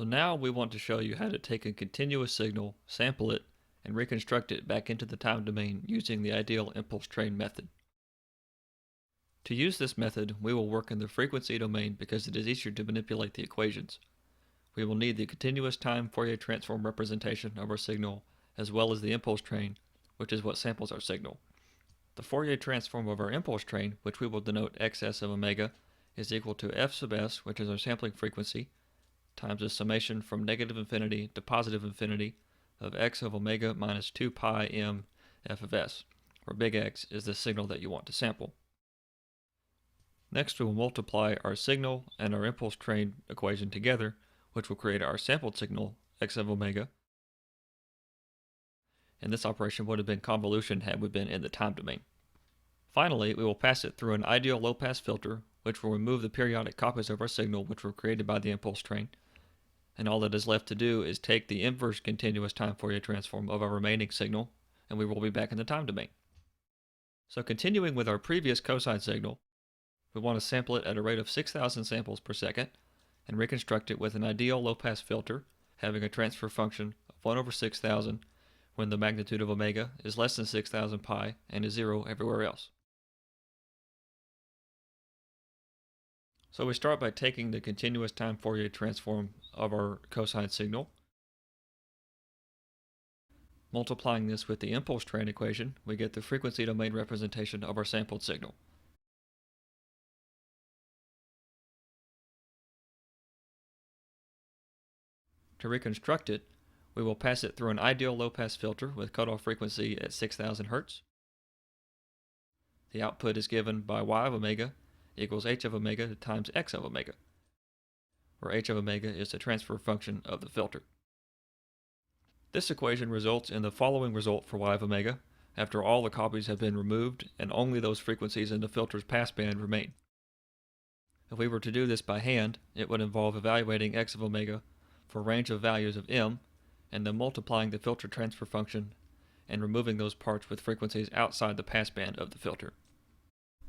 So now we want to show you how to take a continuous signal, sample it, and reconstruct it back into the time domain using the ideal impulse train method. To use this method, we will work in the frequency domain because it is easier to manipulate the equations. We will need the continuous time Fourier transform representation of our signal as well as the impulse train, which is what samples our signal. The Fourier transform of our impulse train, which we will denote xs of omega, is equal to f sub s, which is our sampling frequency, times the summation from negative infinity to positive infinity of x of omega minus 2 pi m f of s, where big X is the signal that you want to sample. Next, we will multiply our signal and our impulse train equation together, which will create our sampled signal, x of omega. And this operation would have been convolution had we been in the time domain. Finally, we will pass it through an ideal low-pass filter, which will remove the periodic copies of our signal which were created by the impulse train. And all that is left to do is take the inverse continuous time Fourier transform of our remaining signal, and we will be back in the time domain. So continuing with our previous cosine signal, we want to sample it at a rate of 6,000 samples per second, and reconstruct it with an ideal low-pass filter, having a transfer function of 1 over 6,000 when the magnitude of omega is less than 6,000 pi and is 0 everywhere else. So we start by taking the continuous time Fourier transform of our cosine signal. Multiplying this with the impulse train equation, we get the frequency domain representation of our sampled signal. To reconstruct it, we will pass it through an ideal low-pass filter with cutoff frequency at 6,000 Hz. The output is given by y of omega equals h of omega times x of omega, where h of omega is the transfer function of the filter. This equation results in the following result for y of omega after all the copies have been removed and only those frequencies in the filter's passband remain. If we were to do this by hand, it would involve evaluating x of omega for a range of values of m, and then multiplying the filter transfer function and removing those parts with frequencies outside the passband of the filter.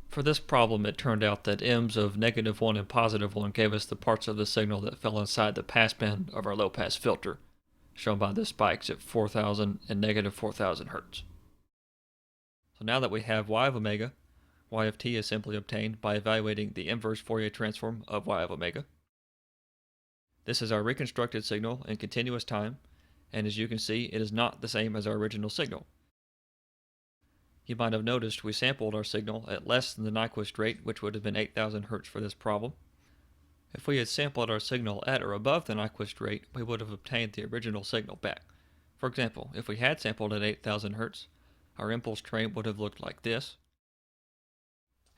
For this problem, it turned out that m's of -1 and +1 gave us the parts of the signal that fell inside the passband of our low-pass filter, shown by the spikes at 4,000 and -4,000 Hz. So now that we have y of omega, y of t is simply obtained by evaluating the inverse Fourier transform of y of omega. This is our reconstructed signal in continuous time, and as you can see, it is not the same as our original signal. You might have noticed we sampled our signal at less than the Nyquist rate, which would have been 8,000 Hz for this problem. If we had sampled our signal at or above the Nyquist rate, we would have obtained the original signal back. For example, if we had sampled at 8,000 Hz, our impulse train would have looked like this.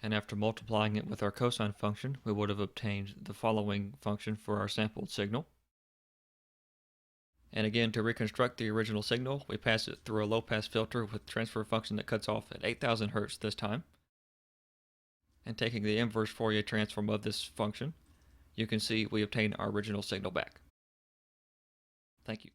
And after multiplying it with our cosine function, we would have obtained the following function for our sampled signal. And again, to reconstruct the original signal, we pass it through a low-pass filter with transfer function that cuts off at 8,000 Hz this time. And taking the inverse Fourier transform of this function, you can see we obtain our original signal back. Thank you.